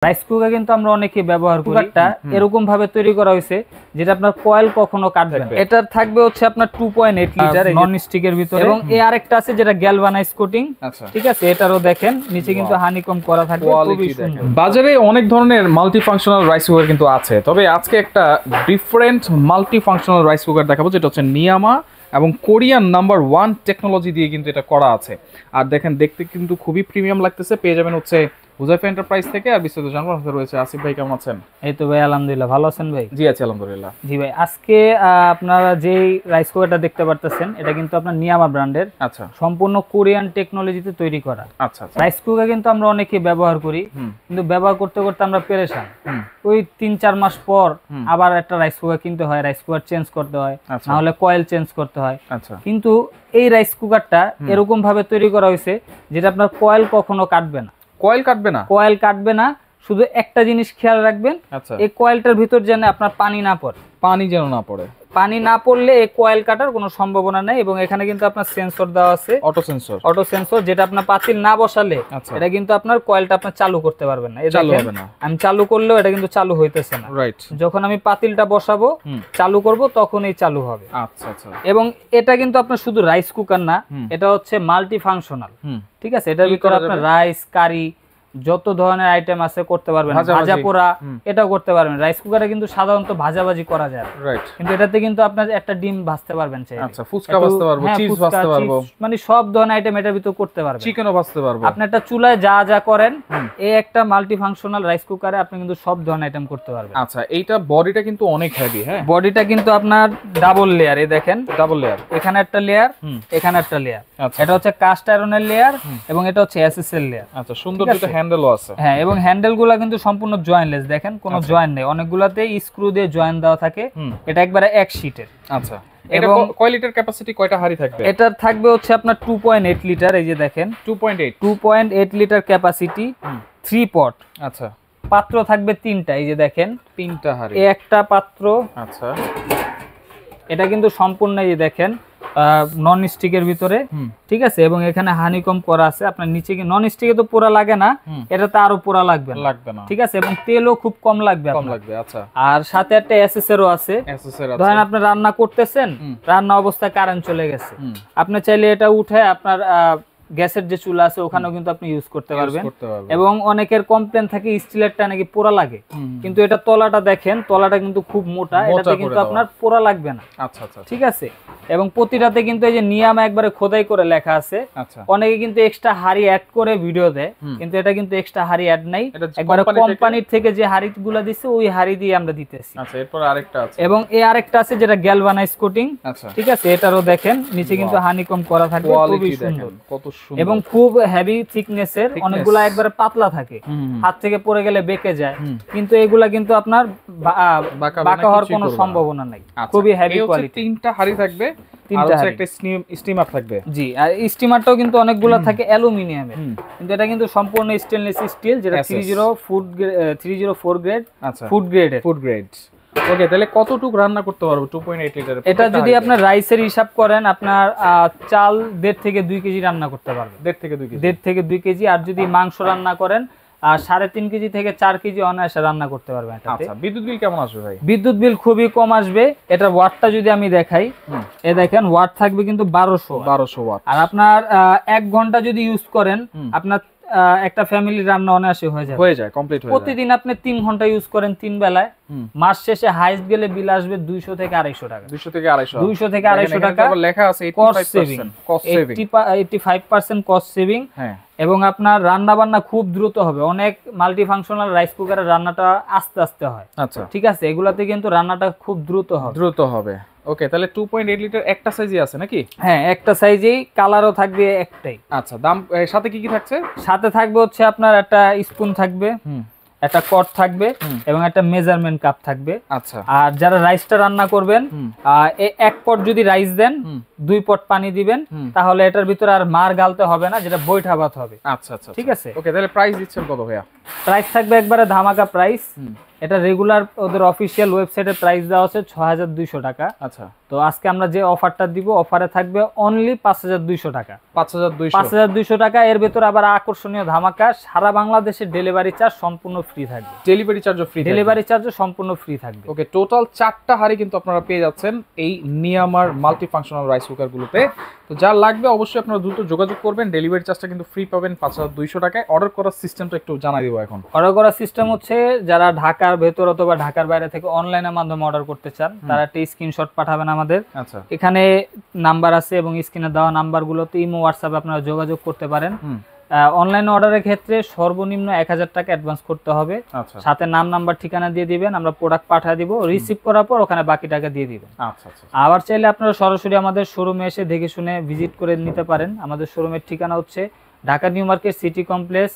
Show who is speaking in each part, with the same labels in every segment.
Speaker 1: Rice cooker কিন্তু আমরা অনেকেই ব্যবহার করি। কুকারটা এরকম ভাবে তৈরি করা হয়েছে যেটা আপনার কয়েল কখনো কাটবে না। এটা থাকবে হচ্ছে আপনার 2.8 লিটার নন স্টিকের ভিতরে, এবং এই আরেকটা আছে যেটা গ্যালভানাইজ কোটিং। ঠিক আছে, এটারও দেখেন নিচে কিন্তু হানিকম করা থাকবে, খুবই সুন্দর।
Speaker 2: বাজারে অনেক ধরনের মাল্টি ফাংশনাল রাইস কুকার কিন্তু আছে, তবে আজকে একটা different multi functional rice cooker দেখাবো যেটা হচ্ছে নিয়ামা এবং কোরিয়ান নাম্বার 1 টেকনোলজি দিয়ে কিন্তু এটা করা আছে। আর দেখেন দেখতে কিন্তু খুবই প্রিমিয়াম লাগতেছে। পেয়ে যাবেন হচ্ছে হুজাইফা এন্টারপ্রাইজ থেকে। আর বিস্তারিত জানবো আমাদের রয়েছে আসিফ ভাই। কেমন আছেন?
Speaker 1: এই তো ভাই আলহামদুলিল্লাহ, ভালো আছেন ভাই?
Speaker 2: জি আছি আলহামদুলিল্লাহ।
Speaker 1: জি ভাই, আজকে আপনারা যে রাইস কুকারটা দেখতে পারতেছেন এটা কিন্তু আপনার নিয়ামা ব্র্যান্ডের।
Speaker 2: আচ্ছা,
Speaker 1: সম্পূর্ণ কোরিয়ান টেকনোলজিতে তৈরি করা।
Speaker 2: আচ্ছা।
Speaker 1: রাইস কুকার কিন্তু আমরা অনেকেই ব্যবহার করি, কিন্তু ব্যবহার করতে করতে আমরা পেরেশান। ওই 3-4 মাস পর আবার একটা রাইস কুকার কিনতে হয়, রাইস কুকার চেঞ্জ করতে হয়, না হলে কয়েল চেঞ্জ করতে হয়।
Speaker 2: আচ্ছা, কিন্তু
Speaker 1: এই রাইস কুকারটা এরকম ভাবে তৈরি করা হয়েছে যেটা আপনার কয়েল কখনো কাটবে না।
Speaker 2: কয়েল কাটবে না?
Speaker 1: কয়েল কাটবে না, শুধু একটা জিনিস খেয়াল রাখবেন, এই কয়েলটার ভিতর যেন আপনার পানি না পড়ে।
Speaker 2: পানি যেন না পড়ে।
Speaker 1: পানি না পড়লে এই কয়েল কাটার কোনো সম্ভাবনা নেই। এবং এখানে কিন্তু আপনার সেন্সর দেওয়া আছে, অটো সেন্সর, যেটা আপনার পাতিল না বসালে এটা কিন্তু আপনার কয়েলটা আপনি চালু করতে পারবেন না। আমি চালু করলেও এটা কিন্তু চালু হইতেছে না। যখন আমি পাতিলটা বসাবো, চালু করব, তখন এই চালু হবে। এবং এটা কিন্তু আপনার শুধু রাইস কুকার না, এটা হচ্ছে মাল্টি ফাংশনাল। ঠিক আছে, এটার ভিতরে আপনার রাইস, কারি, যত ধরনের আইটেম আছে করতে পারবেন। ভাজা পোড়া এটাও করতে পারবেন। রাইস কুকারে কিন্তু সাধারণত ভাজাভাজি করা যায়, কিন্তু এটাতে কিন্তু আপনার একটা ডিম ভাজতে পারবেন,
Speaker 2: ফুচকা ভাজতে পারবো, চিজ ভাজতে পারবো,
Speaker 1: মানে সব ধরনের আইটেম এটার ভিতর করতে পারবেন।
Speaker 2: চিকেনও ভাজতে পারবো।
Speaker 1: আপনি একটা চুলায় যা যা করেন, এই একটা মাল্টি ফাংশনাল রাইস কুকারে আপনি কিন্তু সব ধরনের আইটেম করতে পারবেন।
Speaker 2: আচ্ছা, এইটা বডিটা কিন্তু অনেক হেভি। হ্যাঁ,
Speaker 1: বডিটা কিন্তু আপনার ডাবল লেয়ার। এই দেখেন ডাবল লেয়ার, এখানে একটা লেয়ার, এখানে একটা লেয়ার। এটা হচ্ছে কাস্ট আয়রনের লেয়ার এবং এটা হচ্ছে এসএস এর লেয়ার।
Speaker 2: আচ্ছা, সুন্দর দুটো হ্যান্ডেলও আছে।
Speaker 1: হ্যাঁ, এবং হ্যান্ডেলগুলো কিন্তু সম্পূর্ণ জয়েন্টলেস। দেখেন কোনো জয়েন্ট নেই, অনেকগুলাতে স্ক্রু দিয়ে জয়েন্ট দেওয়া থাকে। এটা একবারে এক শীটের।
Speaker 2: আচ্ছা, এটা কয় লিটার ক্যাপাসিটি, কয়টা হাড়ি থাকবে?
Speaker 1: এটা থাকবে হচ্ছে আপনার 2.8 লিটার। এই যে দেখেন 2.8 লিটার ক্যাপাসিটি, 3 পট।
Speaker 2: আচ্ছা,
Speaker 1: পাত্র থাকবে 3টা। এই যে দেখেন
Speaker 2: 3টা হাড়ি,
Speaker 1: এই একটা পাত্র।
Speaker 2: আচ্ছা, এটা
Speaker 1: কিন্তু সম্পূর্ণ এই যে দেখেন নন স্টিকের ভিতরে। ঠিক আছে, এবং এখানে হানিকম করা আছে। আপনার নিচে কি নন স্টিকে তো পোড়া লাগে না, এটাতে আরো পোড়া লাগবে না। ঠিক আছে, এবং তেলও খুব কম লাগবে।
Speaker 2: আচ্ছা,
Speaker 1: আর সাথে একটা এসএসআরও আছে। ধরেন আপনি রান্না করতেছেন, রান্না অবস্থায় কারেন্ট চলে গেছে, আপনি চাইলে এটা উঠে আপনার গ্যাসের যে চুলা আছে ওখানেও কিন্তু আপনি ইউজ করতে পারবেন। এবং অনেকের কমপ্লেন থাকে স্টিলেরটা নাকি পোড়া লাগে, কিন্তু এটা তলাটা দেখেন, তলাটা কিন্তু খুব মোটা, এটাতে কিন্তু আপনার পোড়া লাগবে না।
Speaker 2: আচ্ছা,
Speaker 1: ঠিক আছে, এবং প্রতিটাতে কিন্তু এই যে নিয়ামা একবারে খোদাই করে লেখা আছে। অনেকে কিন্তু এক্সট্রা হাড়ি অ্যাড করে ভিডিও দেয়, কিন্তু এটা কিন্তু এক্সট্রা হাড়ি অ্যাড নাই। একবারে কোম্পানির থেকে যে হাড়িগুলো দিছে ওই হাড়ি দিয়ে আমরা দিতেছি।
Speaker 2: আচ্ছা, এরপর আরেকটা আছে,
Speaker 1: এবং এই আরেকটা আছে যেটা গ্যালভানাইজ কোটিং। ঠিক আছে, এটারও দেখেন নিচে কিন্তু হানিকম করা থাকবে, খুবই সুন্দর, এবং খুব হেভি থিকনেসের। অনেকগুলা একবারে পাতলা থাকে, হাত থেকে পড়ে গেলে বেঁকে যায়, কিন্তু এগুলা কিন্তু আপনার বাঁকা হওয়ার কোনো সম্ভাবনা নাই। খুবই হেভি কোয়ালিটি।
Speaker 2: 3টা হাড়ি থাকবে, আর হচ্ছে একটা স্টিমার থাকবে।
Speaker 1: জি, আর স্টিমারটাও কিন্তু অনেকগুলা থাকে অ্যালুমিনিয়ামের, কিন্তু এটা কিন্তু সম্পূর্ণ স্টেনলেস স্টিল, যেটা 304 গ্রেড।
Speaker 2: আচ্ছা,
Speaker 1: ফুড গ্রেড।
Speaker 2: ওকে, তাহলে কতটুকু রান্না করতে পারবো 2.8 লিটার?
Speaker 1: এটা যদি আপনার রাইসের হিসাব করেন, আপনার চাল 1.5 থেকে 2 কেজি রান্না করতে পারবেন। 1.5 থেকে 2 কেজি। আর যদি মাংস রান্না করেন, 3.5 কেজি থেকে 4 কেজি অনায়াসে রান্না করতে পারবেন।
Speaker 2: আচ্ছা, বিদ্যুৎ বিল কেমন আসবে ভাই?
Speaker 1: বিদ্যুৎ বিল খুবই কম আসবে। এটা ওয়াটটা যদি আমি দেখাই, এই দেখেন ওয়াট থাকবে কিন্তু 1200 ওয়াট। আর আপনার 1 ঘন্টা যদি ইউজ করেন, আপনার একটা ফ্যামিলি রান্না অনায়াসে হয়ে যায় কমপ্লিট। প্রতিদিন আপনি 3 ঘন্টা ইউজ করেন 3 বেলায়, মাস শেষে হাইস্ট গেলে বিল আসবে 200 থেকে 250 টাকা। 200 থেকে 250 টাকা
Speaker 2: লেখা আছে।
Speaker 1: 85% কস্ট সেভিং। হ্যাঁ, এবং আপনার রান্না বান্না খুব দ্রুত হবে। অনেক মাল্টি ফাংশনাল রাইস কুকারের রান্নাটা আস্তে আস্তে হয়। আচ্ছা, ঠিক আছে, এগুলাতে কিন্তু রান্নাটা খুব দ্রুত হবে।
Speaker 2: ওকে, তাহলে 2.8 লিটার একটা সাইজই আছে নাকি?
Speaker 1: হ্যাঁ, একটা সাইজেই, কালারও থাকবে একটাই।
Speaker 2: আচ্ছা, দাম সাথে কি থাকছে?
Speaker 1: সাথে থাকবে হচ্ছে আপনার একটা স্পুন থাকবে, একটা কট থাকবে, এবং একটা মেজারমেন্ট কাপ থাকবে। আচ্ছা, আর যারা রাইসটা রান্না করবেন, 1 পট যদি রাইস দেন, 2 পট পানি দিবেন, তাহলে এটার ভিতরে আর মার গালতে হবে না, যেটা বৈঠা ভাত হবে। আচ্ছা, ঠিক আছে।
Speaker 2: ওকে, তাহলে প্রাইস দিচ্ছেন কত ভাইয়া?
Speaker 1: প্রাইস থাকবে একবারে ধামাকা প্রাইস, এটা রেগুলার ওদের অফিসিয়াল ওয়েবসাইটে প্রাইস দেওয়া আছে 6200 টাকা।
Speaker 2: আচ্ছা,
Speaker 1: তো আজকে আমরা যে অফারটা দিব, অফারে থাকবে অনলি 5200 টাকা।
Speaker 2: 5200
Speaker 1: টাকা। এর ভেতর আবার আকর্ষণীয় ধামাকা, সারা বাংলাদেশে ডেলিভারি চার্জ সম্পূর্ণ ফ্রি থাকবে।
Speaker 2: ডেলিভারি চার্জও ফ্রি,
Speaker 1: ডেলিভারি চার্জও সম্পূর্ণ ফ্রি থাকবে।
Speaker 2: ওকে, টোটাল 4টা হাঁড়ি কিন্তু আপনারা পেয়ে যাচ্ছেন এই নিয়ামার মাল্টি ফাংশনাল রাইস কুকার গুলোতে। তো যার লাগবে অবশ্যই আপনারা দ্রুত যোগাযোগ করবেন। ডেলিভারি চার্জটা কিন্তু ফ্রি পাবেন 5200 টাকায়। অর্ডার করার সিস্টেমটা একটু জানাই দিব এখন।
Speaker 1: অর্ডার করার সিস্টেম হচ্ছে, যারা ঢাকার ভেতর অথবা ঢাকার বাইরে থেকে অনলাইনের মাধ্যমে অর্ডার করতে চান, তারা একটা স্ক্রিনশট পাঠাবেন আমাদের।
Speaker 2: আচ্ছা,
Speaker 1: এখানে নাম্বার আছে এবং স্ক্রিনে দেওয়া নাম্বারগুলোতে ইমো, হোয়াটসঅ্যাপে আপনারা যোগাযোগ করতে পারেন। অনলাইন অর্ডারের ক্ষেত্রে সর্বনিম্ন 1000 টাকা অ্যাডভান্স করতে হবে।
Speaker 2: আচ্ছা,
Speaker 1: সাথে নাম, নাম্বার, ঠিকানা দিয়ে দিবেন, আমরা প্রোডাক্ট পাঠিয়ে দিব। রিসিভ করার পর ওখানে বাকি টাকা দিয়ে দিবেন।
Speaker 2: আচ্ছা, আচ্ছা।
Speaker 1: আবার চাইলে আপনারা সরাসরি আমাদের শোরুমে এসে দেখে শুনে ভিজিট করে নিতে পারেন। আমাদের শোরুমের ঠিকানা হচ্ছে Dhaka new market city complex,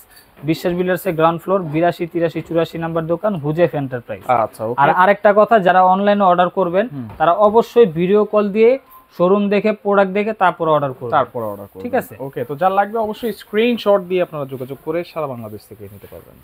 Speaker 1: বিশ্বাস বিল্ডার্সের গ্রাউন্ড ফ্লোর, 82, 83, 84 নাম্বার দোকান, হুজেফ এন্টারপ্রাইজ।
Speaker 2: আচ্ছা, ওকে।
Speaker 1: আর আরেকটা কথা, যারা অনলাইনে অর্ডার করবেন তারা অবশ্যই ভিডিও কল দিয়ে শোরুম দেখে, প্রোডাক্ট দেখে তারপর অর্ডার করবেন।
Speaker 2: ঠিক আছে,
Speaker 1: ঠিক আছে।
Speaker 2: ওকে, তো যার লাগবে অবশ্যই স্ক্রিনশট দিয়ে আপনারা যোগাযোগ করে সারা বাংলাদেশ থেকে নিতে পারবেন।